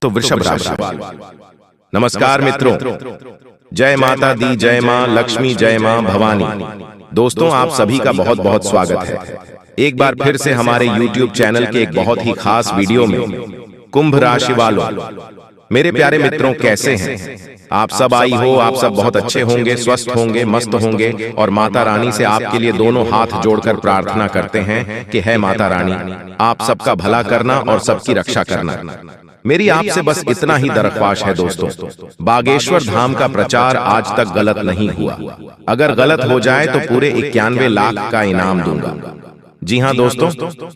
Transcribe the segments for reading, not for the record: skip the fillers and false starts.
तो वृषभ राशि। नमस्कार मित्रों, जय माता दी, जय मां लक्ष्मी, जय मां भवानी। दोस्तों, आप सभी का बहुत बहुत स्वागत है एक बार फिर से हमारे YouTube चैनल के एक बहुत ही खास वीडियो में। कुंभ राशि वालों, मेरे प्यारे मित्रों, कैसे हैं आप सब? आई हो आप सब बहुत अच्छे होंगे, स्वस्थ होंगे, मस्त होंगे। और माता रानी से आपके लिए दोनों हाथ जोड़कर प्रार्थना करते हैं कि है माता रानी, आप सबका भला करना और सबकी रक्षा करना। मेरी आपसे बस इतना ही दरख्वास्त है दोस्तों, बागेश्वर धाम का प्रचार आज तक गलत नहीं हुआ। अगर गलत हो जाए तो पूरे 91 लाख का इनाम दूंगा। जी हाँ दोस्तों,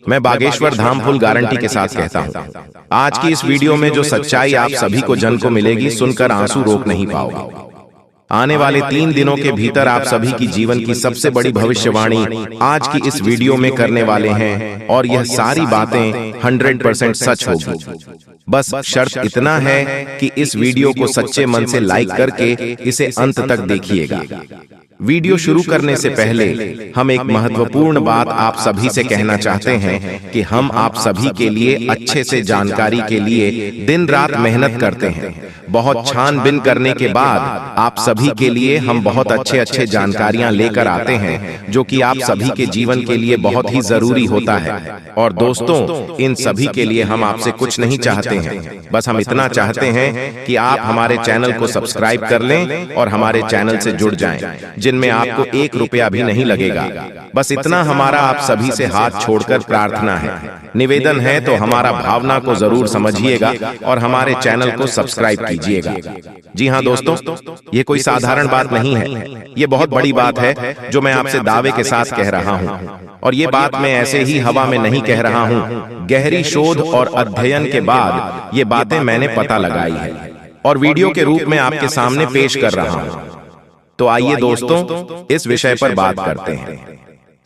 मैं बागेश्वर धाम फुल गारंटी के साथ कहता हूँ। आज की इस वीडियो में जो सच्चाई आप सभी को जन को मिलेगी, सुनकर आंसू रोक नहीं पाओगे। आने वाले 3 दिनों के भीतर आप सभी की जीवन की सबसे बड़ी भविष्यवाणी आज की इस वीडियो में करने वाले हैं, और यह सारी बातें 100% सच होगी। बस शर्त इतना है कि इस वीडियो को सच्चे मन से लाइक करके इसे अंत तक देखिएगा। वीडियो शुरू करने से पहले हम एक महत्वपूर्ण बात आप सभी से कहना चाहते हैं कि हम आप सभी के लिए अच्छे से जानकारी के लिए दिन रात मेहनत करते हैं। बहुत छानबीन करने के बाद आप सभी के लिए हम बहुत अच्छे जानकारियां लेकर आते हैं, जो कि आप सभी के जीवन के लिए बहुत ही जरूरी होता है। और दोस्तों, इन सभी के लिए हम आपसे कुछ नहीं चाहते हैं, बस हम इतना चाहते हैं कि आप हमारे चैनल को सब्सक्राइब कर लें और हमारे चैनल से जुड़ जाएं, जिनमें आपको 1 रुपया भी नहीं लगेगा। बस इतना हमारा आप सभी से हाथ छोड़कर प्रार्थना है, निवेदन है। तो हमारा भावना को जरूर समझिएगा और हमारे चैनल को सब्सक्राइब कीजिएगा। जी हाँ दोस्तों, ये कोई साधारण बात नहीं है, ये बहुत बड़ी बात है जो मैं आपसे दावे के साथ कह रहा हूँ। और ये बात मैं ऐसे ही हवा में नहीं कह रहा हूँ, गहरी शोध और अध्ययन के बाद ये बातें मैंने पता लगाई है और वीडियो के रूप में आपके सामने पेश कर रहा हूँ। तो आइए दोस्तों, इस विषय पर बात करते हैं।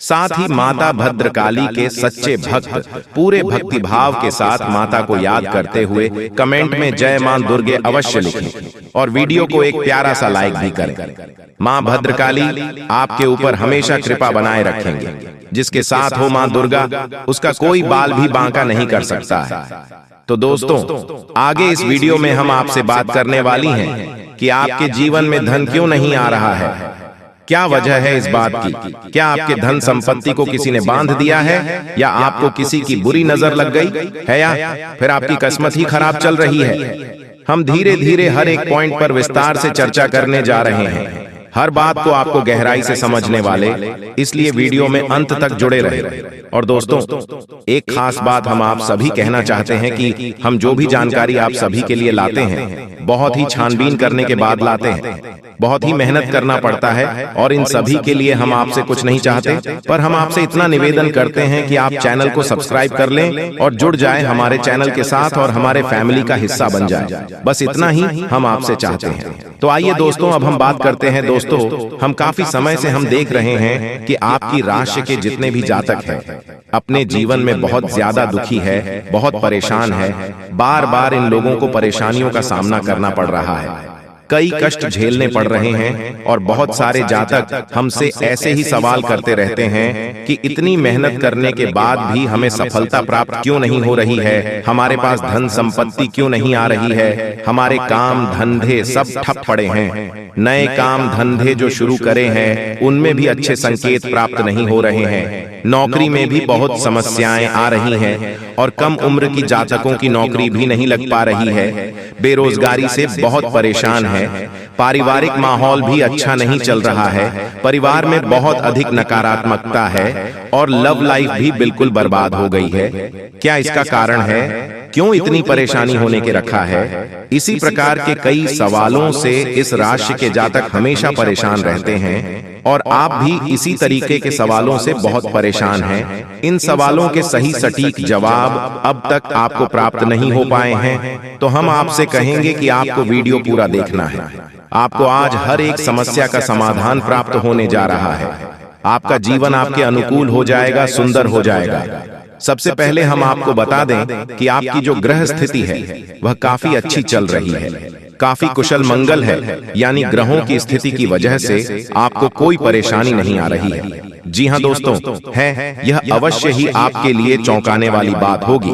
साथ ही माता भद्रकाली के सच्चे भक्त पूरे भक्ति भाव के साथ माता को याद करते हुए कमेंट में जय मां दुर्गे अवश्य लिखें और वीडियो को एक प्यारा सा लाइक भी करें। मां भद्रकाली आपके ऊपर हमेशा कृपा बनाए रखेंगे। जिसके साथ हो मां दुर्गा, उसका कोई बाल भी बांका नहीं कर सकता है। तो दोस्तों, आगे इस वीडियो में हम आपसे बात करने वाली हैं कि आपके जीवन में धन क्यों नहीं आ रहा है। क्या वजह है इस बात की? क्या आपके धन संपत्ति को किसी ने बांध दिया है, या आपको किसी की बुरी नजर लग गई है, या फिर आपकी किस्मत ही खराब चल रही है? हम धीरे धीरे हर एक पॉइंट पर विस्तार से चर्चा करने जा रहे हैं, हर बात को आपको गहराई से समझने वाले, इसलिए वीडियो में अंत तक जुड़े रहे। और दोस्तों, एक खास बात हम आप सभी कहना चाहते हैं कि हम जो भी जानकारी आप सभी के लिए लाते हैं, बहुत ही छानबीन करने के बाद लाते हैं, बहुत ही मेहनत करना पड़ता है। और इन सभी के लिए हम आपसे कुछ नहीं चाहते, पर हम आपसे इतना निवेदन करते हैं कि आप चैनल को सब्सक्राइब कर लें और जुड़ जाएं हमारे चैनल के साथ और हमारे फैमिली का हिस्सा बन जाएं। बस इतना ही हम आपसे चाहते हैं। तो आइए दोस्तों, अब हम बात करते हैं। दोस्तों, हम काफी समय से हम देख रहे हैं कि आपकी राशि के जितने भी जातक हैं, अपने जीवन में बहुत ज्यादा दुखी है, बहुत परेशान है। बार बार इन लोगों को परेशानियों का सामना करना पड़ रहा है, कई कष्ट झेलने पड़ रहे हैं। और बहुत सारे जातक हमसे ऐसे ही सवाल करते रहते हैं कि इतनी मेहनत करने के बाद भी हमें सफलता प्राप्त क्यों नहीं हो रही है, हमारे पास धन संपत्ति क्यों नहीं आ रही है, हमारे काम धंधे सब ठप पड़े हैं, नए काम धंधे जो शुरू करे हैं उनमें भी अच्छे संकेत प्राप्त नहीं हो रहे हैं, नौकरी में भी बहुत समस्याएं आ रही हैं, और कम उम्र की जातकों की नौकरी भी नहीं लग पा रही है, बेरोजगारी से बहुत परेशान है, पारिवारिक माहौल भी अच्छा नहीं चल रहा है, परिवार में बहुत अधिक नकारात्मकता है, और लव लाइफ भी बिल्कुल बर्बाद हो गई है। क्या इसका कारण है? क्यों इतनी परेशानी होने के रखा है? इसी प्रकार के कई सवालों से इस राशि के जातक हमेशा परेशान रहते हैं, और आप भी इसी तरीके के सवालों से बहुत परेशान हैं। इन सवालों के सही सटीक जवाब अब तक आपको प्राप्त नहीं हो पाए हैं, तो हम आपसे कहेंगे कि आपको वीडियो पूरा देखना है। आपको आज हर एक समस्या का समाधान प्राप्त होने जा रहा है। आपका जीवन आपके अनुकूल हो जाएगा, सुंदर हो जाएगा। सबसे पहले हम आपको बता दें कि आपकी जो ग्रह स्थिति है वह काफी अच्छी चल रही है, काफी कुशल मंगल है, यानी ग्रहों की स्थिति की वजह से आपको कोई परेशानी नहीं आ रही है। जी हाँ दोस्तों, है यह अवश्य ही आपके लिए चौंकाने वाली बात होगी,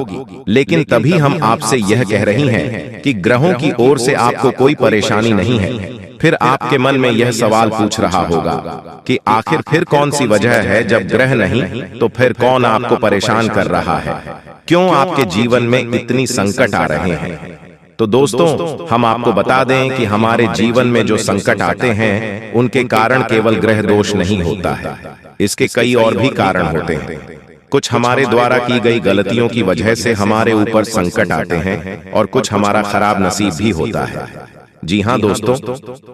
लेकिन तभी हम आपसे यह कह रही हैं कि ग्रहों की ओर से आपको कोई परेशानी नहीं है। फिर आपके मन में यह सवाल पूछ रहा होगा कि आखिर फिर कौन सी वजह है, जब ग्रह नहीं तो फिर कौन आपको परेशान कर रहा है, क्यों आपके जीवन में इतनी संकट आ रहे हैं। तो दोस्तों, हम आपको बता दें कि हमारे जीवन में जो संकट आते हैं उनके कारण केवल ग्रह दोष नहीं होता है, इसके कई और भी कारण होते हैं। कुछ हमारे द्वारा की गई गलतियों की वजह से हमारे ऊपर संकट आते हैं और कुछ हमारा खराब नसीब भी होता है। जी हाँ दोस्तों,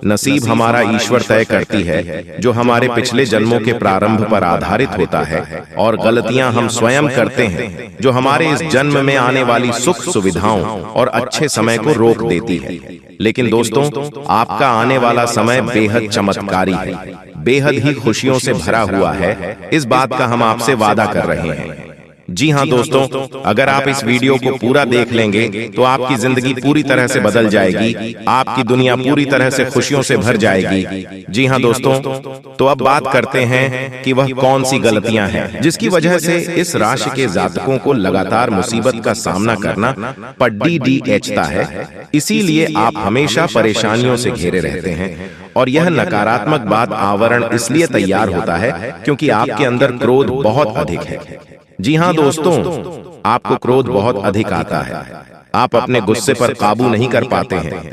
नसीब हमारा ईश्वर तय करती है, जो हमारे पिछले जन्मों के प्रारंभ पर आधारित होता है, और गलतियां हम स्वयं करते हैं जो हमारे इस जन्म में आने वाली सुख सुविधाओं और अच्छे समय को रोक देती है। लेकिन दोस्तों, आपका आने वाला समय बेहद चमत्कारी है, बेहद ही खुशियों से भरा हुआ है, इस बात का हम आपसे वादा कर रहे हैं। जी हाँ दोस्तों, अगर आप इस वीडियो को पूरा देख लेंगे तो आपकी जिंदगी पूरी तरह से बदल जाएगी, आपकी दुनिया पूरी तरह से खुशियों से भर जाएगी। जी हाँ दोस्तों, तो अब बात करते हैं कि वह कौन सी गलतियां हैं जिसकी वजह से इस राशि के जातकों को लगातार मुसीबत का सामना करना पड़ता है। इसीलिए आप हमेशा परेशानियों से घिरे रहते हैं, और यह नकारात्मक बात आवरण इसलिए तैयार होता है क्योंकि आपके अंदर क्रोध बहुत अधिक है। जी हाँ दोस्तों, आपको क्रोध बहुत अधिक आता है, आप अपने गुस्से पर काबू नहीं कर पाते हैं,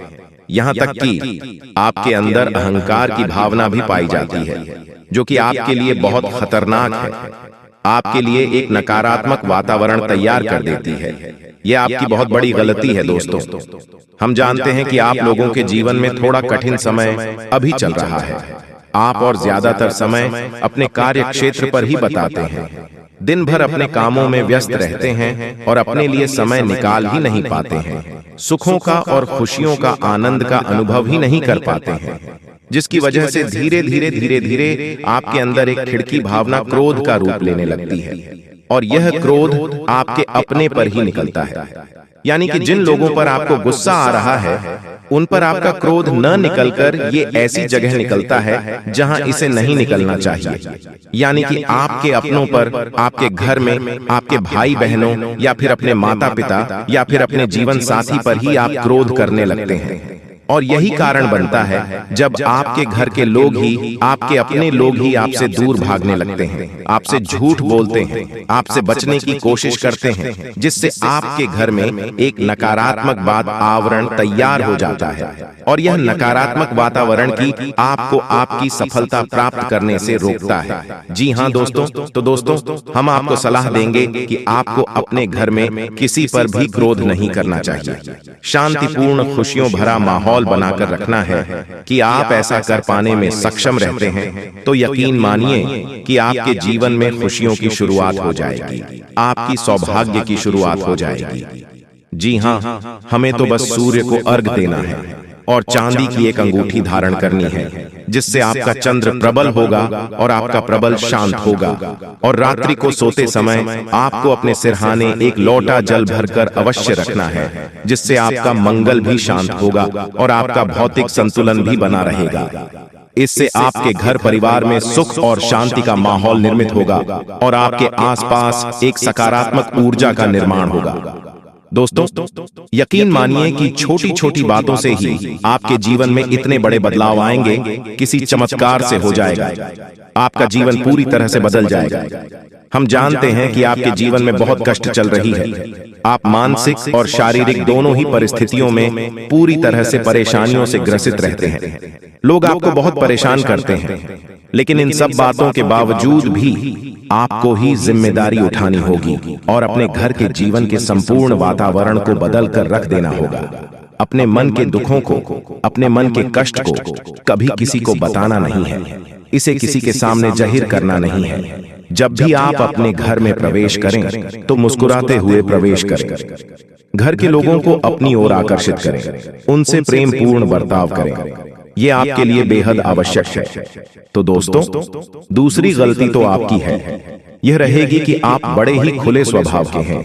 यहाँ तक कि आपके अंदर अहंकार की भावना भी पाई जाती है, जो कि आपके लिए बहुत खतरनाक है, आपके लिए एक नकारात्मक वातावरण तैयार कर देती है। यह आपकी बहुत बड़ी गलती है दोस्तों। हम जानते हैं कि आप लोगों के जीवन में थोड़ा कठिन समय अभी चल रहा है। आप और ज्यादातर समय अपने कार्य क्षेत्र पर ही बताते हैं, दिन भर अपने कामों में व्यस्त रहते हैं और अपने लिए समय निकाल ही नहीं पाते हैं, सुखों का और खुशियों का आनंद का अनुभव ही नहीं कर पाते हैं, जिसकी वजह से धीरे धीरे आपके अंदर एक खिड़की भावना क्रोध का रूप लेने लगती है, और यह क्रोध आपके अपने पर ही निकलता है। यानी कि जिन लोगों पर आपको गुस्सा आ रहा है, उन पर आपका क्रोध न निकलकर ये ऐसी जगह निकलता है जहां इसे नहीं निकलना चाहिए। यानी कि आपके अपनों पर, आपके घर में, आपके भाई बहनों या फिर अपने माता पिता या फिर अपने जीवन साथी पर ही आप क्रोध करने लगते हैं। और यही कारण बनता है जब आपके घर के लोग ही, आपके अपने लोग ही आपसे दूर भागने लगते हैं, आपसे झूठ बोलते हैं, आपसे बचने की कोशिश करते हैं, जिससे आपके घर में एक नकारात्मक बात आवरण तैयार हो जाता है, और यह नकारात्मक वातावरण की आपको आपकी सफलता प्राप्त करने से रोकता है। जी हाँ दोस्तों, तो दोस्तों, हम आपको सलाह देंगे कि आपको अपने घर में किसी पर भी क्रोध नहीं करना चाहिए। शांतिपूर्ण, खुशियों भरा माहौल बनाकर रखना है कि आप ऐसा कर पाने में सक्षम रहते हैं, तो यकीन मानिए कि आपके जीवन में खुशियों की शुरुआत हो जाएगी, आपकी सौभाग्य की शुरुआत हो जाएगी। जी हाँ, हमें तो बस सूर्य को अर्घ देना है और चांदी की एक अंगूठी धारण करनी है, जिससे आपका चंद्र प्रबल होगा और आपका प्रबल शांत होगा। और रात्रि को सोते समय आपको अपने सिरहाने एक लोटा जल भरकर अवश्य रखना है, जिससे आपका मंगल भी शांत होगा और आपका भौतिक संतुलन भी बना रहेगा। इससे आपके घर परिवार में सुख और शांति का माहौल निर्मित होगा और आपके आसपास एक सकारात्मक ऊर्जा का निर्माण होगा। दोस्तों, यकीन मानिए कि छोटी छोटी बातों से ही आपके जीवन में इतने बड़े बदलाव आएंगे, किसी चमत्कार से हो जाएगा, आपका जीवन पूरी तरह से बदल जाएगा। हम जानते हैं कि आपके जीवन में बहुत कष्ट चल रही है, आप मानसिक और शारीरिक दोनों ही परिस्थितियों में पूरी तरह से परेशानियों से ग्रसित रहते हैं। लोग आपको बहुत परेशान करते हैं, लेकिन इन सब बातों के बावजूद भी आपको ही जिम्मेदारी उठानी होगी और अपने घर के जीवन के संपूर्ण वातावरण को बदल कर रख देना होगा। अपने मन के दुखों को, अपने मन के कष्ट को कभी किसी को बताना नहीं है, इसे किसी के सामने जाहिर करना नहीं है। जब भी आप अपने घर में प्रवेश करें तो मुस्कुराते हुए प्रवेश करें, घर के लोगों को अपनी ओर आकर्षित करें, उनसे प्रेम पूर्ण बर्ताव करें, ये आपके लिए बेहद आवश्यक है। तो दोस्तों, दूसरी गलती तो आपकी है, यह रहेगी कि आप बड़े ही खुले स्वभाव के हैं।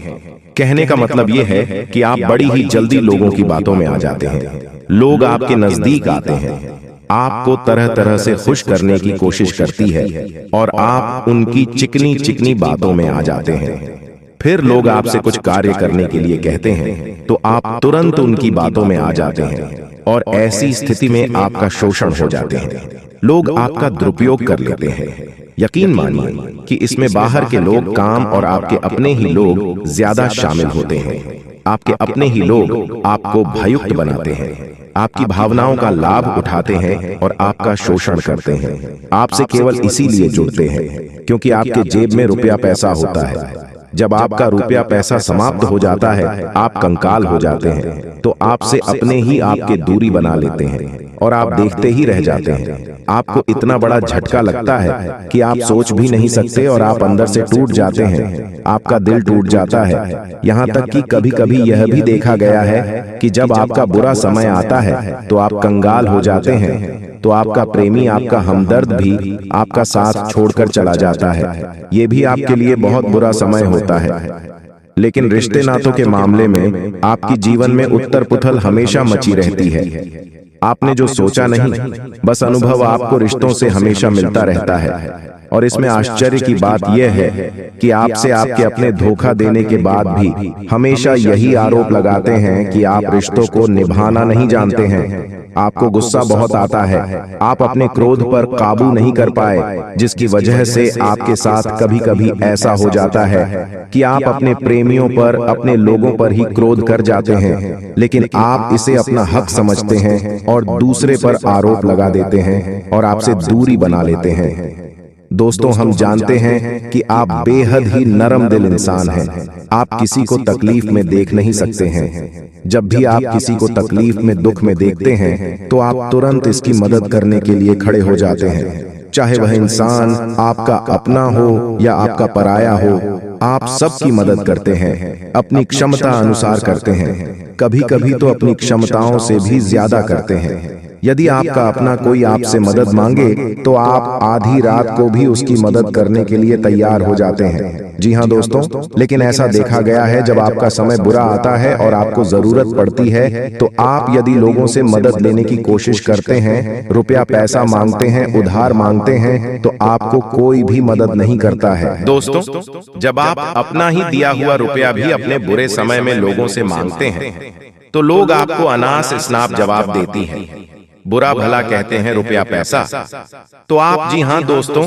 कहने का मतलब यह है कि आप बड़ी ही जल्दी लोगों की बातों में आ जाते हैं, लोग आपके नजदीक आते हैं, आपको तरह तरह से खुश करने की कोशिश करती है और आप उनकी चिकनी चिकनी बातों में आ जाते हैं। फिर लोग आपसे कुछ कार्य करने के लिए कहते हैं तो आप तुरंत उनकी बातों में आ जाते हैं और ऐसी स्थिति में आपका शोषण हो जाते हैं। लोग आपका दुरुपयोग कर लेते हैं। यकीन मानिए कि इसमें बाहर के लोग काम और आपके अपने ही लोग ज्यादा शामिल होते हैं। आपके अपने ही लोग आपको भययुक्त बनाते हैं, आपकी भावनाओं का लाभ उठाते हैं और आपका शोषण करते हैं। आपसे केवल इसीलिए जुड़ते हैं क्योंकि आपके जेब में रुपया पैसा होता है। जब आपका रुपया पैसा समाप्त हो जाता है, आप कंकाल हो जाते हैं, तो आपसे अपने ही आपके दूरी बना लेते हैं और आप देखते ही रह जाते हैं। आपको इतना बड़ा झटका लगता है कि आप सोच भी नहीं सकते और आप अंदर से टूट जाते हैं। आपका दिल टूट जाता है। यहाँ तक कि कभी कभी यह भी देखा गया है कि जब आपका बुरा समय आता है तो आप कंगाल हो जाते हैं, तो आपका प्रेमी, आपका हमदर्द भी आपका साथ छोड़कर चला जाता है। ये भी आपके लिए बहुत बुरा समय होता है। लेकिन रिश्ते नातों के मामले में आपकी जीवन में उत्तर पुथल हमेशा मची रहती है। आपने जो सोचा नहीं, बस अनुभव आपको रिश्तों से हमेशा मिलता रहता है। और इसमें आश्चर्य की बात यह है कि आपसे आपके अपने धोखा देने के बाद भी हमेशा यही आरोप लगाते हैं कि आप रिश्तों को निभाना नहीं जानते हैं। आपको गुस्सा बहुत आता है, आप अपने क्रोध पर काबू नहीं कर पाए, जिसकी वजह से आपके साथ कभी कभी ऐसा हो जाता है कि आप अपने प्रेमियों पर, अपने लोगों पर ही क्रोध कर जाते हैं, लेकिन आप इसे अपना हक समझते हैं और दूसरे पर आरोप लगा देते हैं और आपसे दूरी बना लेते हैं। दोस्तों, हम जानते हैं कि आप बेहद ही नरम दिल इंसान हैं। आप किसी को तकलीफ में देख नहीं सकते हैं। जब भी आप किसी को तकलीफ में, दुख में देखते हैं तो आप तुरंत इसकी मदद करने के लिए खड़े हो जाते हैं। चाहे वह इंसान आपका अपना हो या आपका पराया हो, आप सबकी मदद करते हैं, अपनी क्षमता अनुसार करते हैं, कभी कभी तो अपनी क्षमताओं से भी ज्यादा करते हैं। यदि आपका अपना कोई आपसे मदद मांगे तो आप आधी रात को भी उसकी मदद करने के लिए तैयार हो जाते हैं। जी हाँ दोस्तों, लेकिन ऐसा देखा गया है जब आपका समय बुरा आता है और आपको जरूरत पड़ती है तो आप यदि लोगों से मदद लेने की कोशिश करते हैं, रुपया पैसा मांगते हैं, उधार मांगते हैं, तो आपको कोई भी मदद नहीं करता है। दोस्तों, जब आप अपना ही दिया हुआ रुपया भी अपने बुरे समय में लोगों से मांगते हैं तो लोग आपको अनास स्नाप जवाब देती हैं, बुरा भला कहते हैं रुपया पैसा। तो आप, जी हाँ दोस्तों,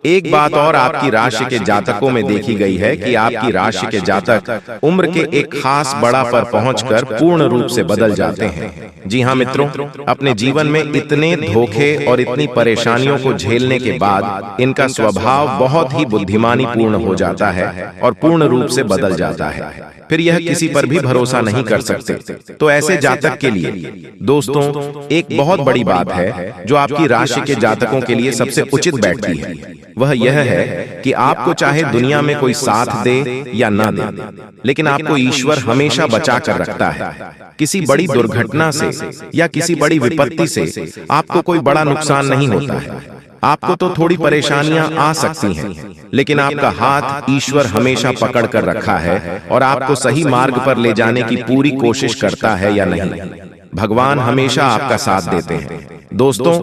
एक बात और आपकी राशि के जातकों में देखी गई है कि आपकी राशि के जातक उम्र के एक खास बड़ा पर पहुंचकर पूर्ण रूप से बदल जाते हैं। जी हाँ मित्रों, अपने जीवन में इतने धोखे और इतनी परेशानियों को झेलने के बाद इनका स्वभाव बहुत ही बुद्धिमानी पूर्ण हो जाता है और पूर्ण रूप से बदल जाता है। फिर यह किसी पर भी भरोसा नहीं कर सकते। तो ऐसे जातक के लिए दोस्तों एक बहुत बड़ी बात है जो आपकी राशि के जातकों के लिए सबसे उचित बैठती है। वह यह है कि आपको चाहे दुनिया में कोई साथ दे या ना दे, लेकिन आपको ईश्वर हमेशा बचा कर रखता है। किसी बड़ी दुर्घटना से या किसी बड़ी विपत्ति से आपको कोई बड़ा नुकसान नहीं होता है। आपको तो थोड़ी परेशानियां आ सकती हैं, लेकिन आपका हाथ ईश्वर हमेशा पकड़ कर रखा है और आपको सही मार्ग पर ले जाने की पूरी कोशिश करता है या नहीं। भगवान हमेशा आपका साथ देते हैं। दोस्तों,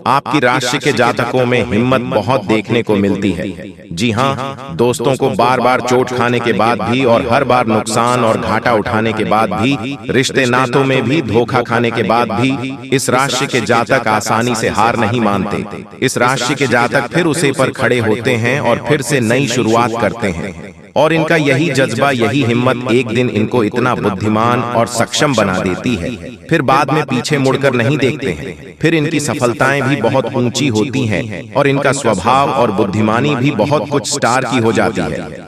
आपकी राशि के जातकों में हिम्मत बहुत देखने को मिलती है। जी हाँ दोस्तों, को बार बार चोट खाने के बाद भी और हर बार नुकसान और घाटा उठाने के बाद भी, रिश्ते नातों में भी धोखा खाने के बाद भी इस राशि के जातक आसानी से हार नहीं मानते। इस राशि के जातक फिर उसे पर खड़े होते हैं और फिर से नई शुरुआत करते हैं। और इनका यही जज्बा, यही हिम्मत एक दिन इनको इतना बुद्धिमान और सक्षम बना देती है, फिर बाद में पीछे मुड़कर नहीं देखते हैं। फिर इनकी सफलताएं भी बहुत ऊंची होती हैं और इनका स्वभाव और बुद्धिमानी भी बहुत कुछ स्टार की हो जाती है।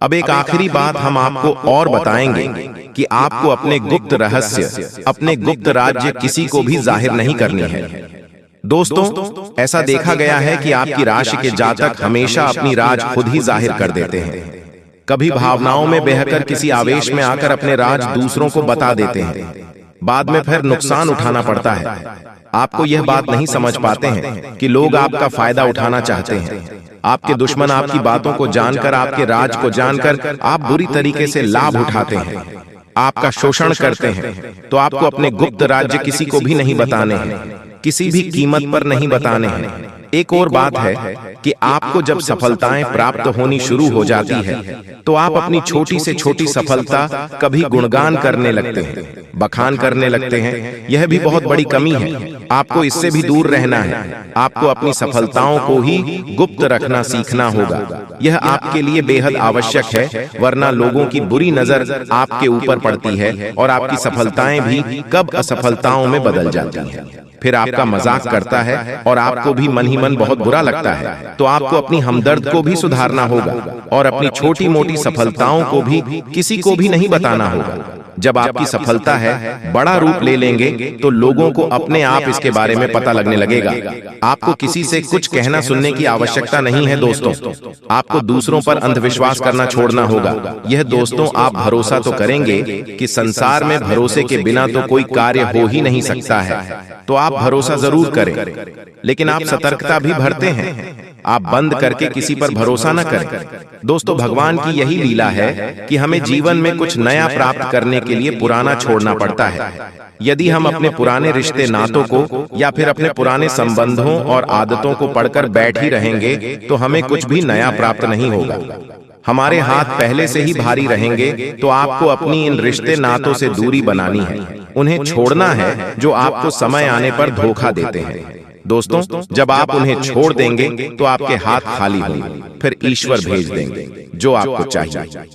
अब एक आखिरी बात हम आपको और बताएंगे कि आपको अपने गुप्त रहस्य, अपने गुप्त राज्य किसी को भी जाहिर नहीं करनी है। दोस्तों, ऐसा देखा गया है कि आपकी राशि के जातक हमेशा अपनी राज खुद ही जाहिर कर देते हैं। कभी भावनाओं में बहकर किसी आवेश में आकर अपने राज दूसरों को बता देते हैं, बाद में फिर नुकसान उठाना पड़ता है। आपको यह बात नहीं समझ पाते हैं कि लोग आपका फायदा उठाना चाहते हैं। आपके दुश्मन आपकी बातों को जानकर, आपके राज को जानकर आप बुरी तरीके से लाभ उठाते हैं, आपका शोषण करते हैं। तो आपको अपने गुप्त राज्य किसी को भी नहीं बताने हैं, किसी भी कीमत पर नहीं बताने हैं। एक और बात है कि आपको जब सफलताएं प्राप्त होनी शुरू हो जाती है तो आप अपनी छोटी से छोटी सफलता कभी गुणगान करने लगते हैं, बखान करने लगते हैं। यह भी बहुत बड़ी कमी है। आपको इससे भी दूर रहना है। आपको अपनी सफलताओं को ही गुप्त रखना सीखना होगा। यह आपके लिए बेहद आवश्यक है, वरना लोगों की बुरी नजर आपके ऊपर पड़ती है और आपकी सफलताएं भी कब असफलताओं में बदल जाती हैं। फिर आपका मजाक करता है और आपको भी मन ही मन बहुत बुरा लगता है। तो आपको अपनी हमदर्द को भी सुधारना होगा और अपनी छोटी मोटी सफलताओं को भी किसी को भी नहीं बताना होगा। जब आपकी सफलता है बड़ा रूप ले लेंगे तो लोगों को अपने आप इसके बारे में पता लगने लगेगा। आपको किसी से कुछ कहना सुनने की आवश्यकता नहीं है दोस्तों। आपको दूसरों पर अंधविश्वास करना छोड़ना होगा। यह दोस्तों, आप भरोसा तो करेंगे कि संसार में भरोसे के बिना तो कोई कार्य हो ही नहीं सकता है, तो आप भरोसा जरूर करें, लेकिन आप सतर्कता भी बरतें हैं। आप बंद करके किसी पर भरोसा न करें। दोस्तों, भगवान की यही लीला है कि हमें जीवन में कुछ नया प्राप्त करने के लिए पुराना छोड़ना पड़ता है। यदि हम अपने पुराने रिश्ते नातों को या फिर अपने पुराने संबंधों और आदतों को पढ़कर बैठ ही रहेंगे तो हमें कुछ भी नया प्राप्त नहीं होगा। हमारे हाथ पहले से ही भारी रहेंगे। तो आपको अपनी इन रिश्ते नातों से दूरी बनानी है, उन्हें छोड़ना है जो आपको समय आने पर धोखा देते हैं। दोस्तों, जब आप उन्हें छोड़ देंगे तो आपके हाथ खाली होंगे, फिर ईश्वर भेज देंगे जो आपको चाहिए।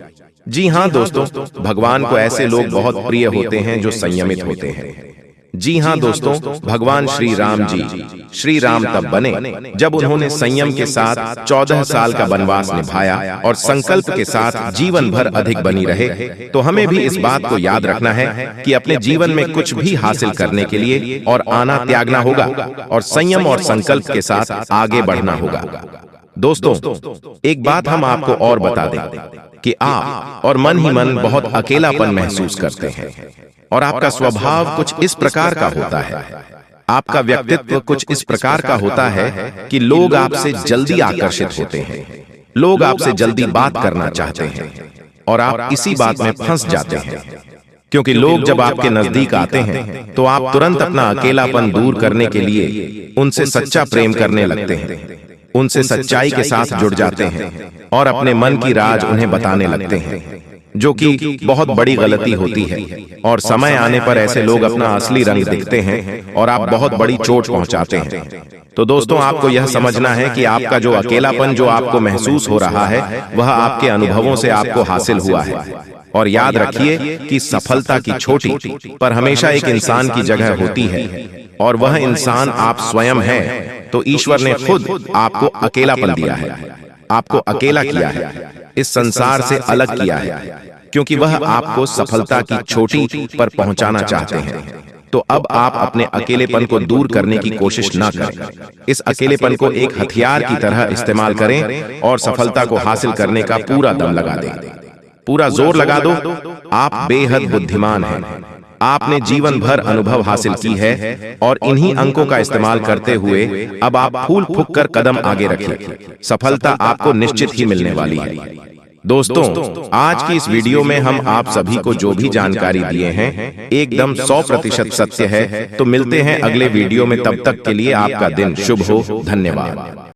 जी हाँ दोस्तों, भगवान को ऐसे लोग बहुत प्रिय होते हैं जो संयमित होते हैं। जी हाँ दोस्तों, भगवान श्री राम जी, श्री राम तब बने जब उन्होंने संयम के साथ 14 साल का वनवास निभाया और संकल्प के साथ जीवन भर अधिक बनी रहे। तो हमें भी इस बात को याद रखना है कि अपने जीवन में कुछ भी हासिल करने के लिए और आना त्यागना होगा और संयम और संकल्प के साथ आगे बढ़ना होगा। दोस्तों, एक बात हम आपको और बता दें कि आप और मन ही मन बहुत अकेलापन महसूस करते हैं और आपका स्वभाव कुछ इस प्रकार का होता है, आपका व्यक्तित्व कुछ इस प्रकार का होता है कि लोग आपसे जल्दी आकर्षित होते हैं, लोग आपसे जल्दी बात करना चाहते हैं और आप इसी बात में फंस जाते हैं। क्योंकि लोग जब आपके नजदीक आते हैं तो आप तुरंत अपना अकेलापन दूर करने के लिए उनसे सच्चा प्रेम करने लगते हैं, उनसे सच्चाई के साथ जुड़ जाते हैं और अपने मन की राज उन्हें बताने लगते हैं, जो कि बहुत बड़ी गलती होती है। और समय आने पर ऐसे लोग अपना असली रंग दिखते हैं और आप बहुत बड़ी चोट पहुंचाते हैं। तो दोस्तों, आपको यह समझना है कि आपका जो अकेलापन जो आपको महसूस हो रहा है वह आपके अनुभवों से आपको हासिल हुआ है। और याद रखिए कि सफलता की छोटी पर हमेशा एक इंसान की जगह होती है और वह इंसान आप स्वयं हैं। तो ईश्वर ने खुद आपको अकेलापन दिया है, आपको अकेला किया है, इस संसार से अलग किया है, क्योंकि वह आपको सफलता की चोटी पर पहुंचाना चाहते हैं। तो अब आप अपने अकेलेपन को दूर करने की कोशिश ना करें। इस अकेलेपन को एक हथियार की तरह इस्तेमाल करें और सफलता को हासिल करने का पूरा दम लगा दें, पूरा जोर लगा दो। आप बेहद बुद्धिमान हैं, आपने जीवन भर अनुभव हासिल की है और इन्हीं अंकों का इस्तेमाल करते हुए अब आप फूल फूंक कर कदम आगे रखें। सफलता आपको निश्चित ही मिलने वाली है। दोस्तों, आज की इस वीडियो में हम आप सभी को जो भी जानकारी दिए हैं एकदम 100% सत्य है। तो मिलते हैं अगले वीडियो में, तब तक के लिए आपका दिन शुभ हो। धन्यवाद।